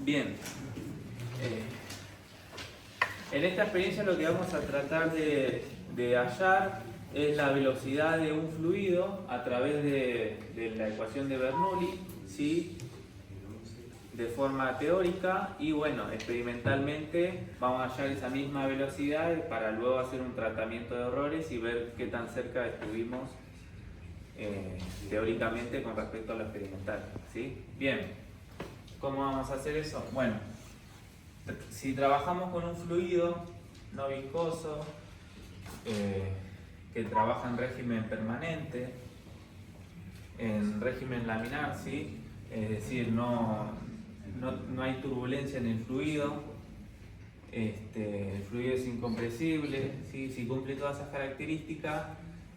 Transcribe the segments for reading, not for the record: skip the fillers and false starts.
Bien, en esta experiencia lo que vamos a tratar de hallar es la velocidad de un fluido a través de la ecuación de Bernoulli, ¿sí? De forma teórica, y bueno, experimentalmente vamos a hallar esa misma velocidad para luego hacer un tratamiento de errores y ver qué tan cerca estuvimos teóricamente con respecto a lo experimental, ¿sí? Bien, ¿cómo vamos a hacer eso? Bueno, si trabajamos con un fluido no viscoso que trabaja en régimen permanente, en régimen laminar, ¿sí? Es decir, no hay turbulencia en el fluido, el fluido es incompresible, ¿sí? Si cumple todas esas características,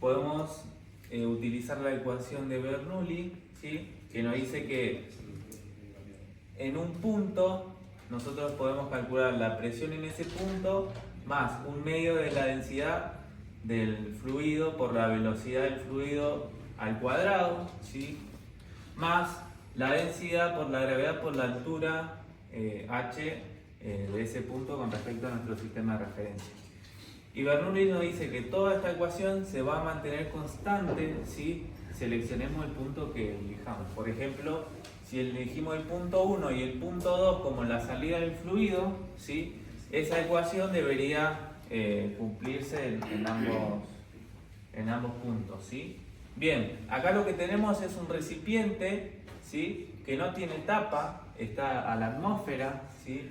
podemos utilizar la ecuación de Bernoulli, ¿sí? Que nos dice que en un punto nosotros podemos calcular la presión en ese punto más un medio de la densidad del fluido por la velocidad del fluido al cuadrado, ¿sí? Más la densidad por la gravedad por la altura h de ese punto con respecto a nuestro sistema de referencia. Y Bernoulli nos dice que toda esta ecuación se va a mantener constante si seleccionemos el punto que elijamos. Por ejemplo, si elegimos el punto 1 y el punto 2 como la salida del fluido, ¿sí? Esa ecuación debería cumplirse en ambos puntos, ¿sí? Bien, acá lo que tenemos es un recipiente, ¿sí? Que no tiene tapa, está a la atmósfera, ¿sí?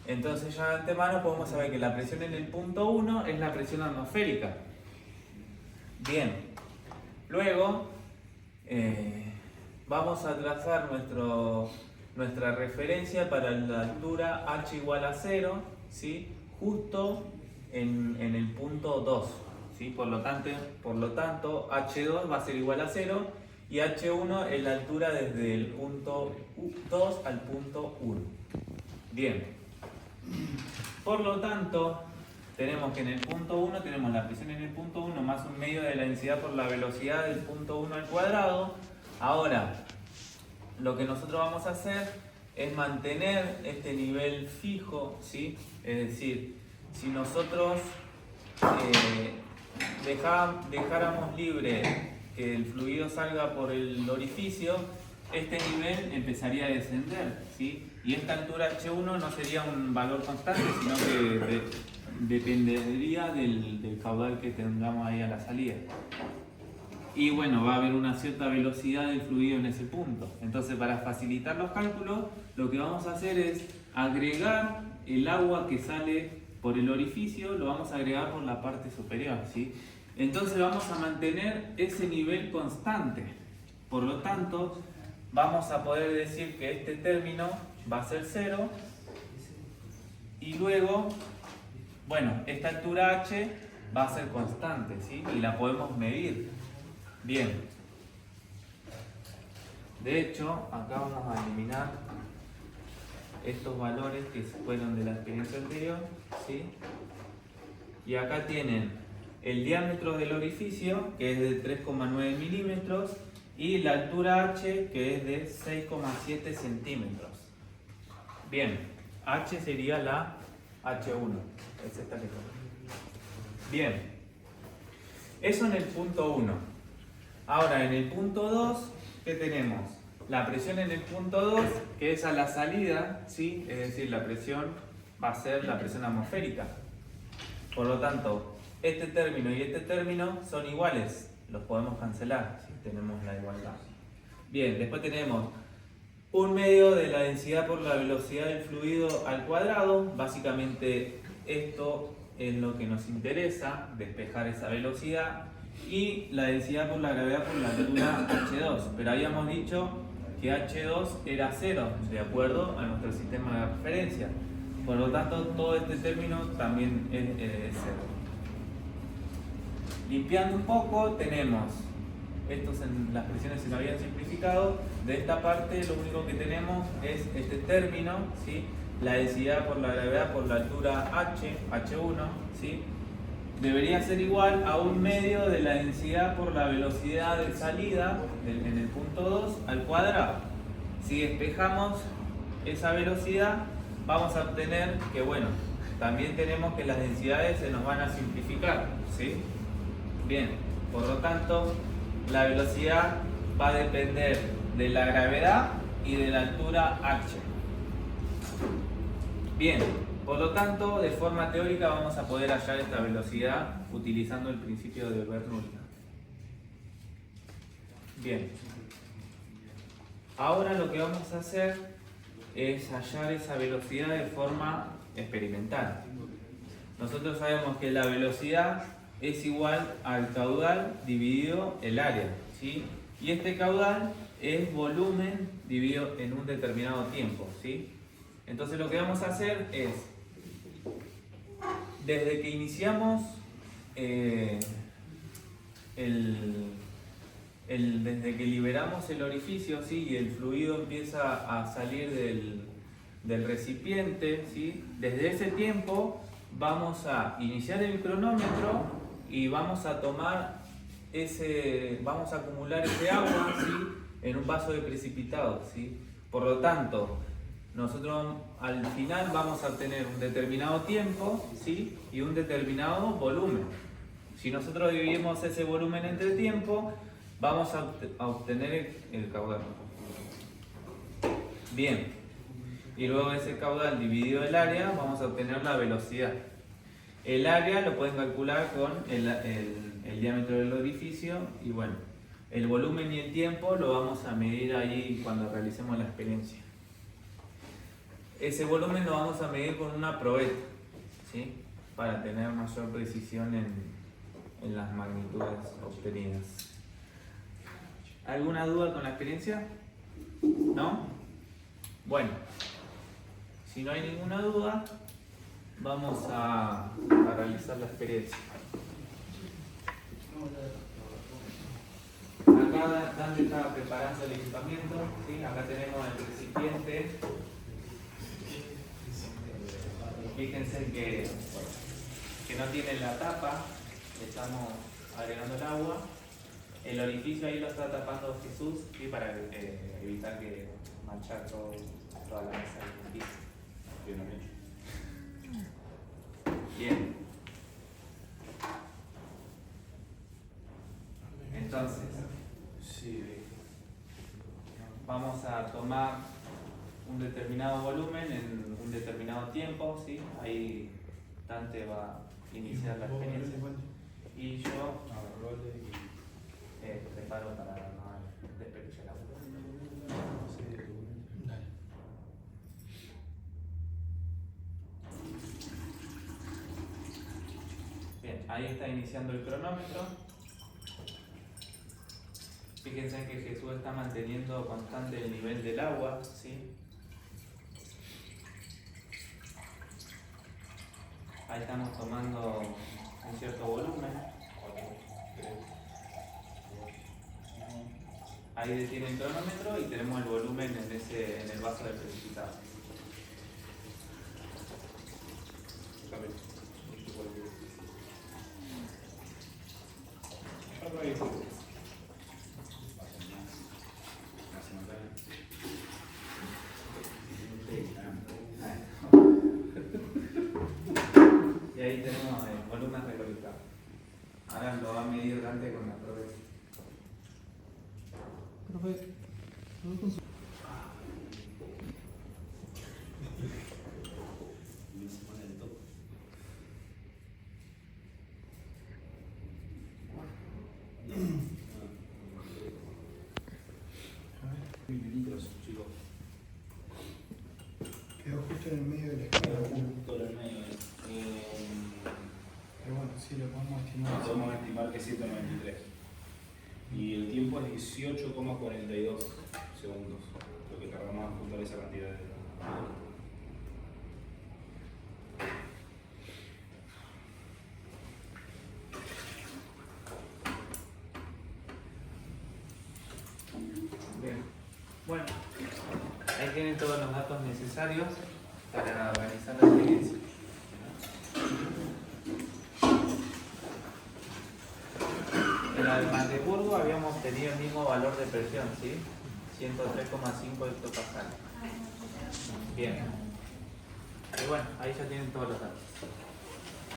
Entonces ya de antemano podemos saber que la presión en el punto 1 es la presión atmosférica. Bien, luego vamos a trazar nuestra referencia para la altura h igual a 0, ¿sí? Justo en el punto 2, ¿sí? Por lo tanto h2 va a ser igual a 0 y h1 es la altura desde el punto 2 al punto 1. Bien. Por lo tanto, tenemos que en el punto 1 tenemos la presión en el punto 1 más un medio de la densidad por la velocidad del punto 1 al cuadrado. Ahora, lo que nosotros vamos a hacer es mantener este nivel fijo, ¿sí? Es decir, si nosotros dejáramos libre que el fluido salga por el orificio, este nivel empezaría a descender, ¿sí? Y esta altura H1 no sería un valor constante, sino que dependería del caudal que tengamos ahí a la salida. Y bueno, va a haber una cierta velocidad del fluido en ese punto. Entonces, para facilitar los cálculos, lo que vamos a hacer es agregar el agua que sale por el orificio, lo vamos a agregar por la parte superior, ¿sí? Entonces vamos a mantener ese nivel constante. Por lo tanto, vamos a poder decir que este término va a ser 0 y luego, bueno, esta altura h va a ser constante, ¿sí? Y la podemos medir. Bien. De hecho, acá vamos a eliminar estos valores que fueron de la experiencia anterior, ¿sí? Y acá tienen el diámetro del orificio, que es de 3,9 milímetros, y la altura h, que es de 6,7 centímetros. Bien, h sería la H1, es esta que está. Bien, eso en el punto 1. Ahora en el punto 2, ¿qué tenemos? La presión en el punto 2, que es a la salida, ¿sí? Es decir, la presión va a ser la presión atmosférica. Por lo tanto, este término y este término son iguales, los podemos cancelar si tenemos la igualdad. Bien, después tenemos un medio de la densidad por la velocidad del fluido al cuadrado. Básicamente esto es lo que nos interesa, despejar esa velocidad, y la densidad por la gravedad por la altura H2. Pero habíamos dicho que H2 era 0, de acuerdo a nuestro sistema de referencia. Por lo tanto, todo este término también es 0. Limpiando un poco, tenemos las presiones se habían simplificado. De esta parte lo único que tenemos es este término, ¿sí? La densidad por la gravedad por la altura H1, ¿sí? Debería ser igual a un medio de la densidad por la velocidad de salida en el punto 2 al cuadrado. Si despejamos esa velocidad, vamos a obtener que, bueno, también tenemos que las densidades se nos van a simplificar, ¿sí? Bien, por lo tanto, la velocidad va a depender de la gravedad y de la altura h. Bien, por lo tanto, de forma teórica vamos a poder hallar esta velocidad utilizando el principio de Bernoulli. Bien, ahora lo que vamos a hacer es hallar esa velocidad de forma experimental. Nosotros sabemos que la velocidad es igual al caudal dividido el área, ¿sí? Y este caudal es volumen dividido en un determinado tiempo, ¿sí? Entonces lo que vamos a hacer es, desde que iniciamos desde que liberamos el orificio, ¿sí? Y el fluido empieza a salir del recipiente, ¿sí? Desde ese tiempo vamos a iniciar el cronómetro y vamos a tomar vamos a acumular ese agua, ¿sí? En un vaso de precipitado, ¿sí? Por lo tanto, nosotros al final vamos a obtener un determinado tiempo, ¿sí? Y un determinado volumen. Si nosotros dividimos ese volumen entre tiempo, vamos a obtener el caudal. Bien, y luego ese caudal dividido el área, vamos a obtener la velocidad. El área lo pueden calcular con el diámetro del orificio y bueno, el volumen y el tiempo lo vamos a medir ahí cuando realicemos la experiencia. Ese volumen lo vamos a medir con una probeta, ¿sí? Para tener mayor precisión en las magnitudes obtenidas. ¿Alguna duda con la experiencia? ¿No? Bueno, si no hay ninguna duda, vamos a realizar la experiencia. Acá Dante está preparando el equipamiento, ¿sí? Acá tenemos el recipiente. Fíjense que no tiene la tapa, le estamos agregando el agua. El orificio ahí lo está tapando Jesús, ¿sí? Para evitar que manchar toda la mesa del piso. Bien. Entonces, vamos a tomar un determinado volumen en un determinado tiempo, ¿sí? Ahí Dante va a iniciar la experiencia. Y yo preparo para no desperdiciar el agua. Bien, ahí está iniciando el cronómetro. Fíjense que Jesús está manteniendo constante el nivel del agua, ¿sí? Ahí estamos tomando un cierto volumen. Ahí detiene el cronómetro y tenemos el volumen en el vaso de precipitado. Y ahí tenemos el volumen recolectado. Ahora lo va a medir Dante con la probeta. Quedó justo en el medio de la escala. Justo en el medio. Pero bueno, sí lo podemos estimar. Podemos estimar que es 193. Y el tiempo es 18,42 segundos. Lo que tardamos en juntar esa cantidad de. Bien. Bueno, ahí tienen todos los datos necesarios para organizar la experiencia. En la de Magdeburgo habíamos obtenido el mismo valor de presión, ¿sí? 103,5 hectopascales. Bien. Y bueno, ahí ya tienen todos los datos.